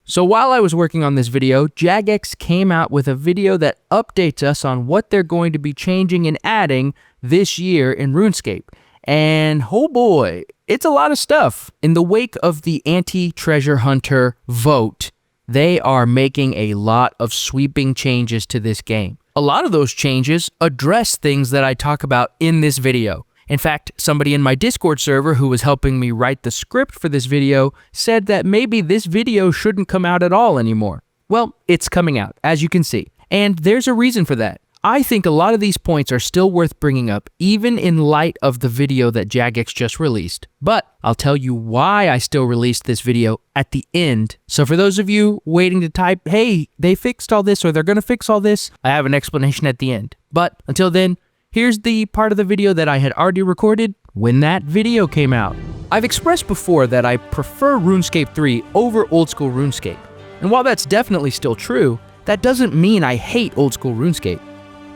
So while I was working on this video, Jagex came out with a video that updates us on what they're going to be changing and adding this year in RuneScape. And oh boy, it's a lot of stuff. In the wake of the anti-treasure hunter vote, they are making a lot of sweeping changes to this game. A lot of those changes address things that I talk about in this video. In fact, somebody in my Discord server who was helping me write the script for this video said that maybe this video shouldn't come out at all anymore. Well, it's coming out, as you can see. And there's a reason for that. I think a lot of these points are still worth bringing up, even in light of the video that Jagex just released. But I'll tell you why I still released this video at the end. So for those of you waiting to type, hey, they fixed all this or they're going to fix all this, I have an explanation at the end. But until then, here's the part of the video that I had already recorded when that video came out. I've expressed before that I prefer RuneScape 3 over Old School RuneScape. And while that's definitely still true, that doesn't mean I hate Old School RuneScape.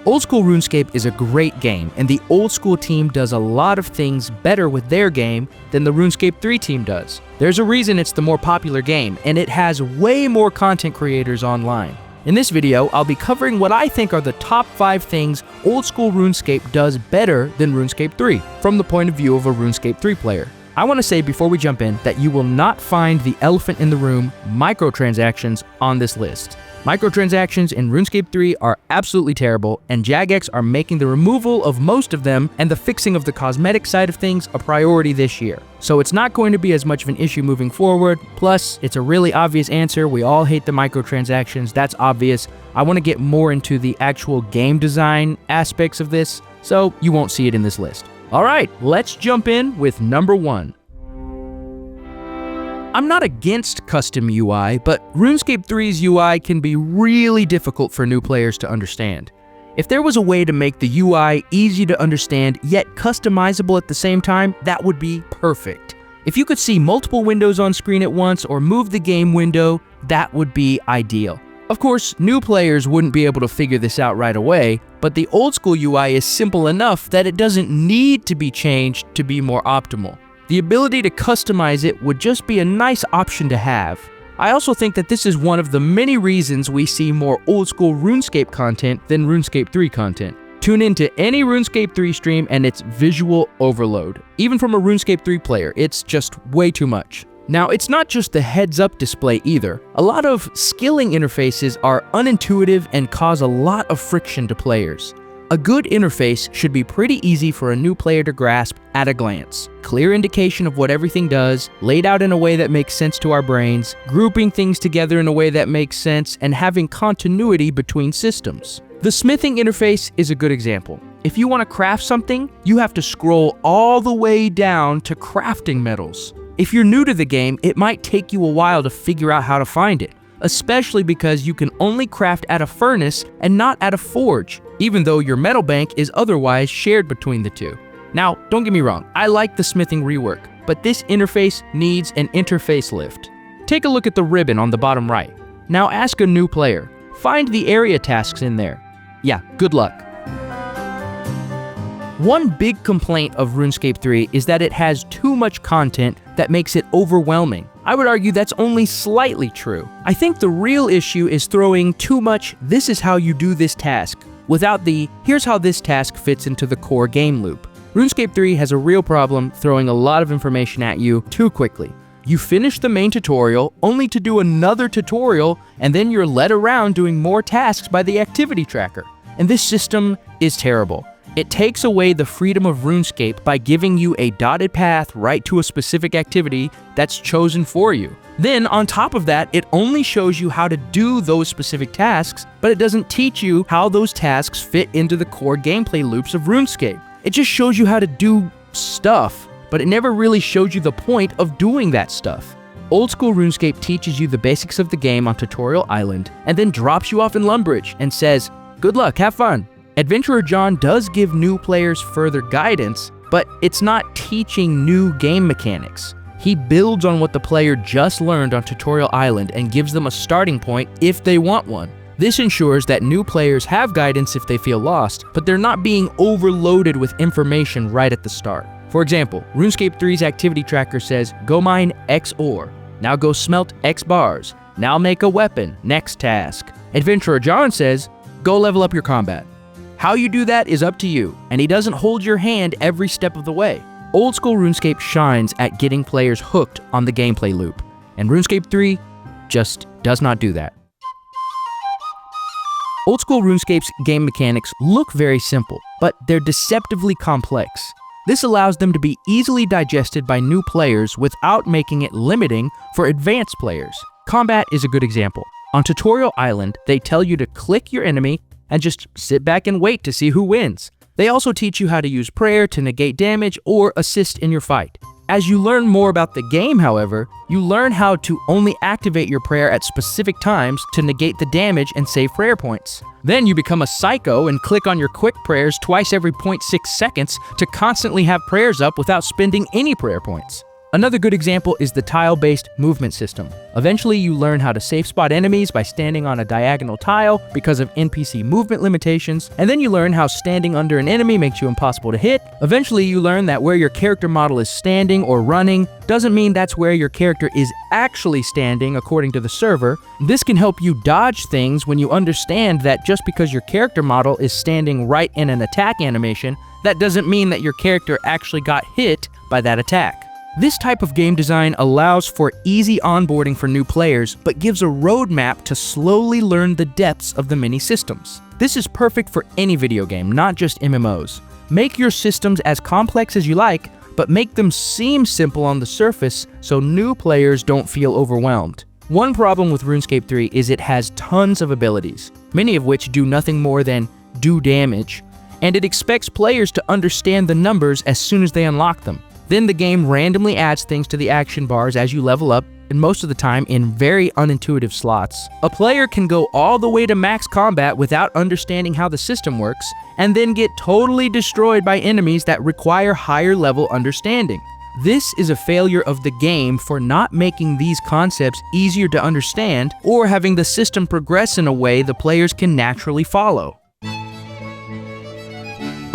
Old School RuneScape is a great game, and the Old School team does a lot of things better with their game than the RuneScape 3 team does. There's a reason it's the more popular game, and it has way more content creators online. In this video, I'll be covering what I think are the top 5 things Old School RuneScape does better than RuneScape 3, from the point of view of a RuneScape 3 player. I want to say before we jump in that you will not find the elephant in the room, microtransactions, on this list. Microtransactions in RuneScape 3 are absolutely terrible, and Jagex are making the removal of most of them and the fixing of the cosmetic side of things a priority this year. So it's not going to be as much of an issue moving forward, plus it's a really obvious answer. We all hate the microtransactions, that's obvious. I want to get more into the actual game design aspects of this, so you won't see it in this list. Alright, let's jump in with number 1. I'm not against custom UI, but RuneScape 3's UI can be really difficult for new players to understand. If there was a way to make the UI easy to understand yet customizable at the same time, that would be perfect. If you could see multiple windows on screen at once or move the game window, that would be ideal. Of course, new players wouldn't be able to figure this out right away, but the old school UI is simple enough that it doesn't need to be changed to be more optimal. The ability to customize it would just be a nice option to have. I also think that this is one of the many reasons we see more old school RuneScape content than RuneScape 3 content. Tune into any RuneScape 3 stream and it's visual overload. Even from a RuneScape 3 player, it's just way too much. Now, it's not just the heads-up display either. A lot of skilling interfaces are unintuitive and cause a lot of friction to players. A good interface should be pretty easy for a new player to grasp at a glance. Clear indication of what everything does, laid out in a way that makes sense to our brains, grouping things together in a way that makes sense, and having continuity between systems. The smithing interface is a good example. If you want to craft something, you have to scroll all the way down to crafting metals. If you're new to the game, it might take you a while to figure out how to find it, especially because you can only craft at a furnace and not at a forge, even though your metal bank is otherwise shared between the two. Now, don't get me wrong, I like the smithing rework, but this interface needs an interface lift. Take a look at the ribbon on the bottom right. Now ask a new player. Find the area tasks in there. Yeah, good luck. One big complaint of RuneScape 3 is that it has too much content that makes it overwhelming. I would argue that's only slightly true. I think the real issue is throwing too much "this is how you do this task" without the "here's how this task fits into the core game loop." RuneScape 3 has a real problem throwing a lot of information at you too quickly. You finish the main tutorial only to do another tutorial, and then you're led around doing more tasks by the activity tracker. And this system is terrible. It takes away the freedom of RuneScape by giving you a dotted path right to a specific activity that's chosen for you. Then, on top of that, it only shows you how to do those specific tasks, but it doesn't teach you how those tasks fit into the core gameplay loops of RuneScape. It just shows you how to do stuff, but it never really shows you the point of doing that stuff. Old School RuneScape teaches you the basics of the game on Tutorial Island, and then drops you off in Lumbridge and says, "Good luck, have fun." Adventurer John does give new players further guidance, but it's not teaching new game mechanics. He builds on what the player just learned on Tutorial Island and gives them a starting point if they want one. This ensures that new players have guidance if they feel lost, but they're not being overloaded with information right at the start. For example, RuneScape 3's activity tracker says, "Go mine X ore. Now go smelt X bars. Now make a weapon. Next task. Adventurer John says, go level up your combat. How you do that is up to you, and he doesn't hold your hand every step of the way. Old School RuneScape shines at getting players hooked on the gameplay loop, and RuneScape 3 just does not do that. Old School RuneScape's game mechanics look very simple, but they're deceptively complex. This allows them to be easily digested by new players without making it limiting for advanced players. Combat is a good example. On Tutorial Island, they tell you to click your enemy and just sit back and wait to see who wins. They also teach you how to use prayer to negate damage or assist in your fight. As you learn more about the game, however, you learn how to only activate your prayer at specific times to negate the damage and save prayer points. Then you become a psycho and click on your quick prayers twice every 0.6 seconds to constantly have prayers up without spending any prayer points. Another good example is the tile-based movement system. Eventually, you learn how to safe spot enemies by standing on a diagonal tile because of NPC movement limitations, and then you learn how standing under an enemy makes you impossible to hit. Eventually, you learn that where your character model is standing or running doesn't mean that's where your character is actually standing according to the server. This can help you dodge things when you understand that just because your character model is standing right in an attack animation, that doesn't mean that your character actually got hit by that attack. This type of game design allows for easy onboarding for new players, but gives a roadmap to slowly learn the depths of the mini systems. This is perfect for any video game, not just MMOs. Make your systems as complex as you like, but make them seem simple on the surface so new players don't feel overwhelmed. One problem with RuneScape 3 is it has tons of abilities, many of which do nothing more than do damage, and it expects players to understand the numbers as soon as they unlock them. Then the game randomly adds things to the action bars as you level up, and most of the time in very unintuitive slots. A player can go all the way to max combat without understanding how the system works, and then get totally destroyed by enemies that require higher level understanding. This is a failure of the game for not making these concepts easier to understand or having the system progress in a way the players can naturally follow.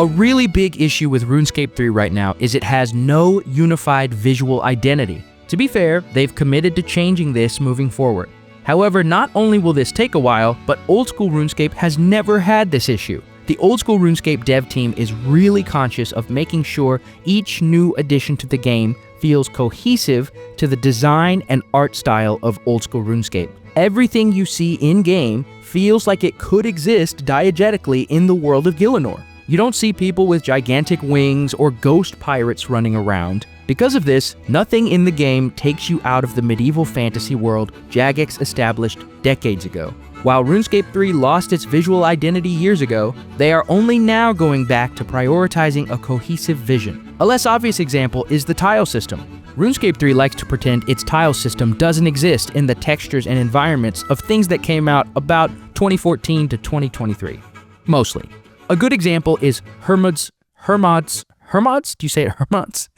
A really big issue with RuneScape 3 right now is it has no unified visual identity. To be fair, they've committed to changing this moving forward. However, not only will this take a while, but Old School RuneScape has never had this issue. The Old School RuneScape dev team is really conscious of making sure each new addition to the game feels cohesive to the design and art style of Old School RuneScape. Everything you see in-game feels like it could exist diegetically in the world of Gielinor. You don't see people with gigantic wings or ghost pirates running around. Because of this, nothing in the game takes you out of the medieval fantasy world Jagex established decades ago. While RuneScape 3 lost its visual identity years ago, they are only now going back to prioritizing a cohesive vision. A less obvious example is the tile system. RuneScape 3 likes to pretend its tile system doesn't exist in the textures and environments of things that came out about 2014 to 2023. Mostly. A good example is Hermod's? Do you say it Hermod's?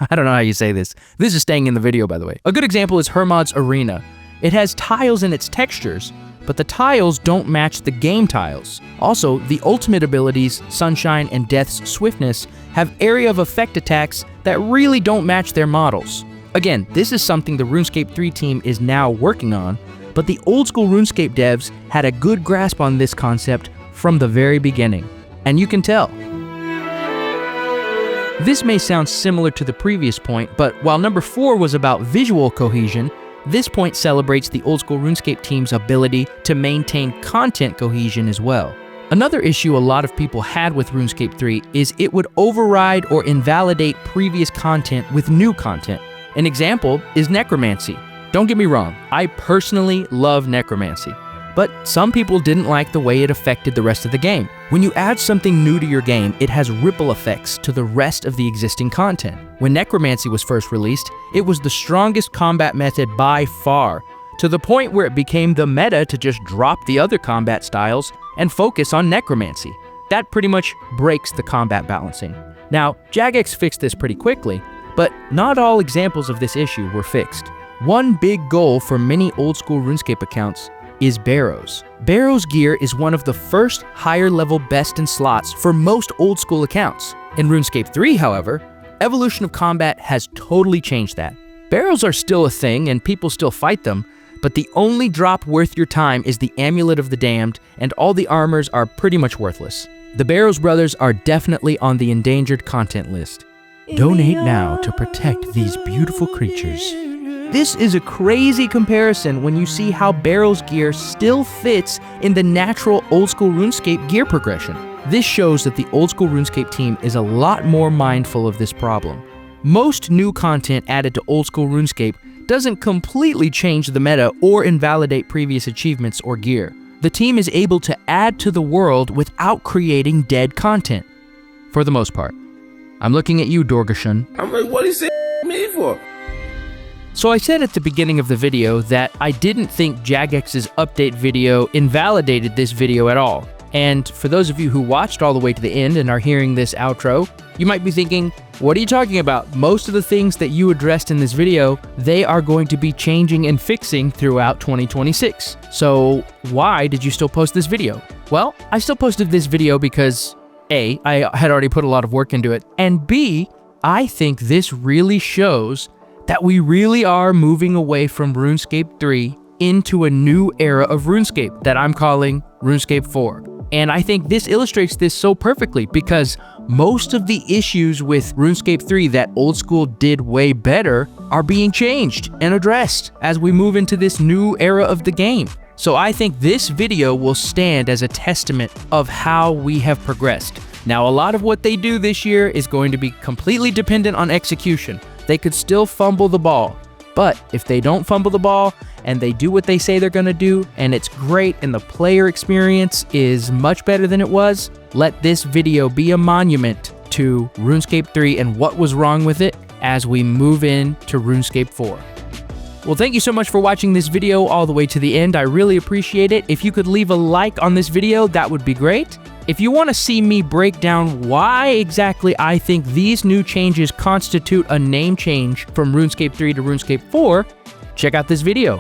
I don't know how you say this. This is staying in the video, by the way. A good example is Hermod's Arena. It has tiles in its textures, but the tiles don't match the game tiles. Also, the ultimate abilities, Sunshine and Death's Swiftness, have area of effect attacks that really don't match their models. Again, this is something the RuneScape 3 team is now working on, but the Old School RuneScape devs had a good grasp on this concept from the very beginning, and you can tell. This may sound similar to the previous point, but while number 4 was about visual cohesion, this point celebrates the Old School RuneScape team's ability to maintain content cohesion as well. Another issue a lot of people had with RuneScape 3 is it would override or invalidate previous content with new content. An example is necromancy. Don't get me wrong, I personally love necromancy. But some people didn't like the way it affected the rest of the game. When you add something new to your game, it has ripple effects to the rest of the existing content. When necromancy was first released, it was the strongest combat method by far, to the point where it became the meta to just drop the other combat styles and focus on necromancy. That pretty much breaks the combat balancing. Now, Jagex fixed this pretty quickly, but not all examples of this issue were fixed. One big goal for many Old School RuneScape accounts is Barrows. Barrows gear is one of the first higher level best in slots for most Old School accounts. In RuneScape 3, however, Evolution of Combat has totally changed that. Barrows are still a thing and people still fight them, but the only drop worth your time is the Amulet of the Damned, and all the armors are pretty much worthless. The Barrows brothers are definitely on the endangered content list. Donate now to protect these beautiful creatures. This is a crazy comparison when you see how Barrows gear still fits in the natural Old School RuneScape gear progression. This shows that the Old School RuneScape team is a lot more mindful of this problem. Most new content added to Old School RuneScape doesn't completely change the meta or invalidate previous achievements or gear. The team is able to add to the world without creating dead content, for the most part. I'm looking at you, Dorgashun. I'm like, what is me for? So I said at the beginning of the video that I didn't think Jagex's update video invalidated this video at all. And for those of you who watched all the way to the end and are hearing this outro, you might be thinking, what are you talking about? Most of the things that you addressed in this video, they are going to be changing and fixing throughout 2026. So why did you still post this video? Well, I still posted this video because A, I had already put a lot of work into it, and B, I think this really shows that we really are moving away from RuneScape 3 into a new era of RuneScape that I'm calling RuneScape 4. And I think this illustrates this so perfectly because most of the issues with RuneScape 3 that Old School did way better are being changed and addressed as we move into this new era of the game. So I think this video will stand as a testament of how we have progressed. Now, a lot of what they do this year is going to be completely dependent on execution. They could still fumble the ball, but if they don't fumble the ball and they do what they say they're going to do and it's great and the player experience is much better than it was, let this video be a monument to RuneScape 3 and what was wrong with it as we move into RuneScape 4. Well, thank you so much for watching this video all the way to the end. I really appreciate it. If you could leave a like on this video, that would be great. If you want to see me break down why exactly I think these new changes constitute a name change from RuneScape 3 to RuneScape 4, check out this video.